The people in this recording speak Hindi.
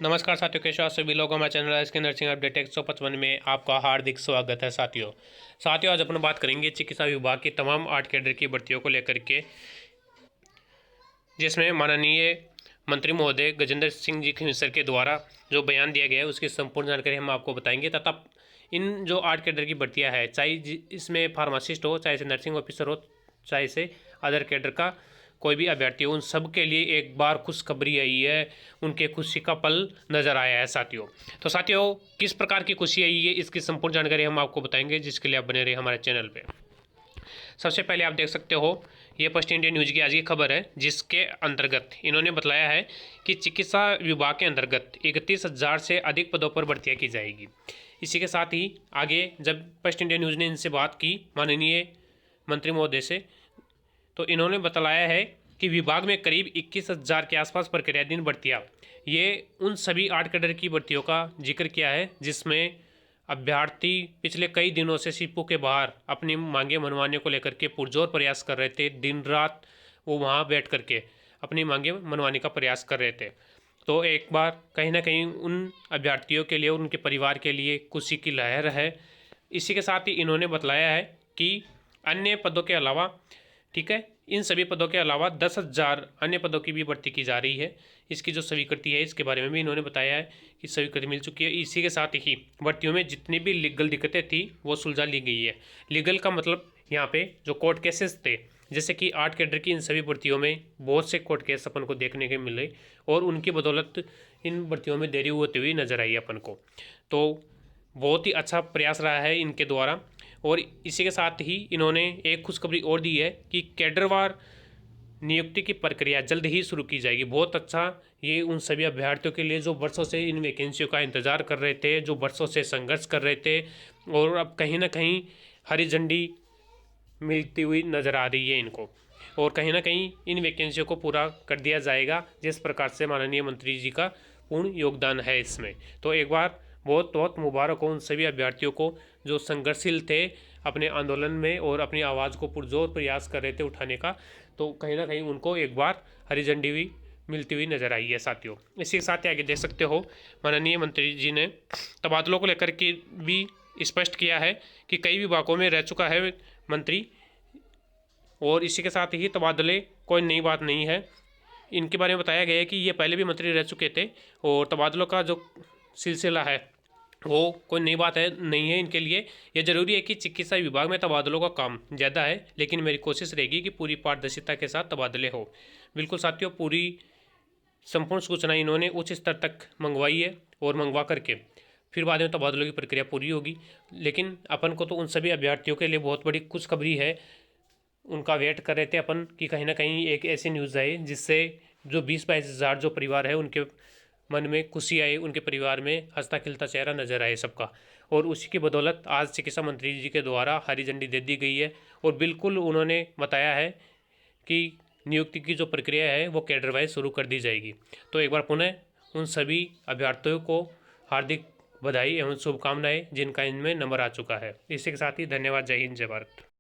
नमस्कार साथियों, कैसे हो आप सभी लोगों? हमारे चैनल एसके नर्सिंग अपडेट 155 में आपका हार्दिक स्वागत है। साथियों आज अपन बात करेंगे चिकित्सा विभाग की तमाम 8 कैडर की भर्तियों को लेकर के, जिसमें माननीय मंत्री महोदय गजेंद्र सिंह जी खींवसर के द्वारा जो बयान दिया गया है उसकी संपूर्ण जानकारी हम आपको बताएंगे। तथा इन जो 8 कैडर की भर्तियाँ है, चाहे इसमें फार्मासिस्ट हो, चाहे से नर्सिंग ऑफिसर हो, चाहे से अदर कैडर का कोई भी अभ्यर्थी हो, उन सब के लिए एक बार खुशखबरी आई है, उनके खुशी का पल नजर आया है साथियों। तो साथियों किस प्रकार की खुशी आई है इसकी संपूर्ण जानकारी हम आपको बताएंगे, जिसके लिए आप बने रहे हमारे चैनल पे। सबसे पहले आप देख सकते हो ये फर्स्ट इंडिया न्यूज़ की आज की खबर है, जिसके अंतर्गत इन्होंने बताया है कि चिकित्सा विभाग के अंतर्गत 31,000 से अधिक पदों पर भर्तियाँ की जाएगी। इसी के साथ ही आगे जब फर्स्ट इंडिया न्यूज़ ने इनसे बात की माननीय मंत्री महोदय से, तो इन्होंने बताया है कि विभाग में करीब 21,000 के आसपास प्रक्रियाधीन भर्तियाँ, ये उन सभी 8 कैडर की भर्तियों का जिक्र किया है जिसमें अभ्यर्थी पिछले कई दिनों से सीपू के बाहर अपनी मांगे मनवाने को लेकर के पुरजोर प्रयास कर रहे थे। दिन रात वो वहाँ बैठ करके अपनी मांगे मनवाने का प्रयास कर रहे थे। तो एक बार कहीं ना कहीं उन अभ्यर्थियों के लिए, उनके परिवार के लिए खुशी की लहर है। इसी के साथ ही इन्होंने बताया है कि अन्य पदों के अलावा, ठीक है, इन सभी पदों के अलावा 10,000 अन्य पदों की भी भर्ती की जा रही है। इसकी जो स्वीकृति है इसके बारे में भी इन्होंने बताया है कि स्वीकृति मिल चुकी है। इसी के साथ ही भर्तियों में जितनी भी लीगल दिक्कतें थी वो सुलझा ली गई है। लीगल का मतलब यहाँ पे जो कोर्ट केसेस थे, जैसे कि 8 कैडर की इन सभी भर्तियों में बहुत से कोर्ट केस अपन को देखने के मिले और उनकी बदौलत इन भर्तियों में देरी होती हुई नजर आई अपन को। तो बहुत ही अच्छा प्रयास रहा है इनके द्वारा। और इसी के साथ ही इन्होंने एक खुशखबरी और दी है कि कैडरवार नियुक्ति की प्रक्रिया जल्द ही शुरू की जाएगी। बहुत अच्छा ये उन सभी अभ्यर्थियों के लिए जो वर्षों से इन वैकेंसियों का इंतज़ार कर रहे थे, जो वर्षों से संघर्ष कर रहे थे, और अब कहीं ना कहीं हरी झंडी मिलती हुई नज़र आ रही है इनको, और कहीं ना कहीं इन वैकेंसियों को पूरा कर दिया जाएगा जिस प्रकार से माननीय मंत्री जी का पूर्ण योगदान है इसमें। तो एक बार बहुत बहुत मुबारक हो उन सभी अभ्यर्थियों को जो संघर्षशील थे अपने आंदोलन में और अपनी आवाज़ को पुरजोर प्रयास कर रहे थे उठाने का। तो कहीं ना कहीं उनको एक बार हरी झंडी भी मिलती हुई नजर आई है साथियों। इसी के साथ ही आगे देख सकते हो माननीय मंत्री जी ने तबादलों को लेकर के भी स्पष्ट किया है कि कई विभागों में रह चुका है मंत्री, और इसी के साथ ही तबादले कोई नई बात नहीं है। इनके बारे में बताया गया है कि ये पहले भी मंत्री रह चुके थे और तबादलों का जो सिलसिला है वो कोई नई बात है नहीं है इनके लिए। यह जरूरी है कि चिकित्सा विभाग में तबादलों का काम ज़्यादा है, लेकिन मेरी कोशिश रहेगी कि पूरी पारदर्शिता के साथ तबादले हो। बिल्कुल साथियों, पूरी संपूर्ण सूचना इन्होंने उच्च स्तर तक मंगवाई है और मंगवा करके फिर बाद में तबादलों की प्रक्रिया पूरी होगी। लेकिन अपन को तो उन सभी अभ्यर्थियों के लिए बहुत बड़ी खुशखबरी है, उनका वेट कर रहे थे अपन कि कहीं ना कहीं एक ऐसी न्यूज़ आए जिससे जो 20-22 हज़ार जो परिवार है उनके मन में खुशी आए, उनके परिवार में हंसता खिलता चेहरा नजर आए सबका। और उसी की बदौलत आज चिकित्सा मंत्री जी के द्वारा हरी झंडी दे दी गई है और बिल्कुल उन्होंने बताया है कि नियुक्ति की जो प्रक्रिया है वो कैडर वाइज शुरू कर दी जाएगी। तो एक बार पुनः उन सभी अभ्यर्थियों को हार्दिक बधाई एवं शुभकामनाएं जिनका इनमें नंबर आ चुका है। इसी के साथ ही धन्यवाद। जय हिंद, जय भारत।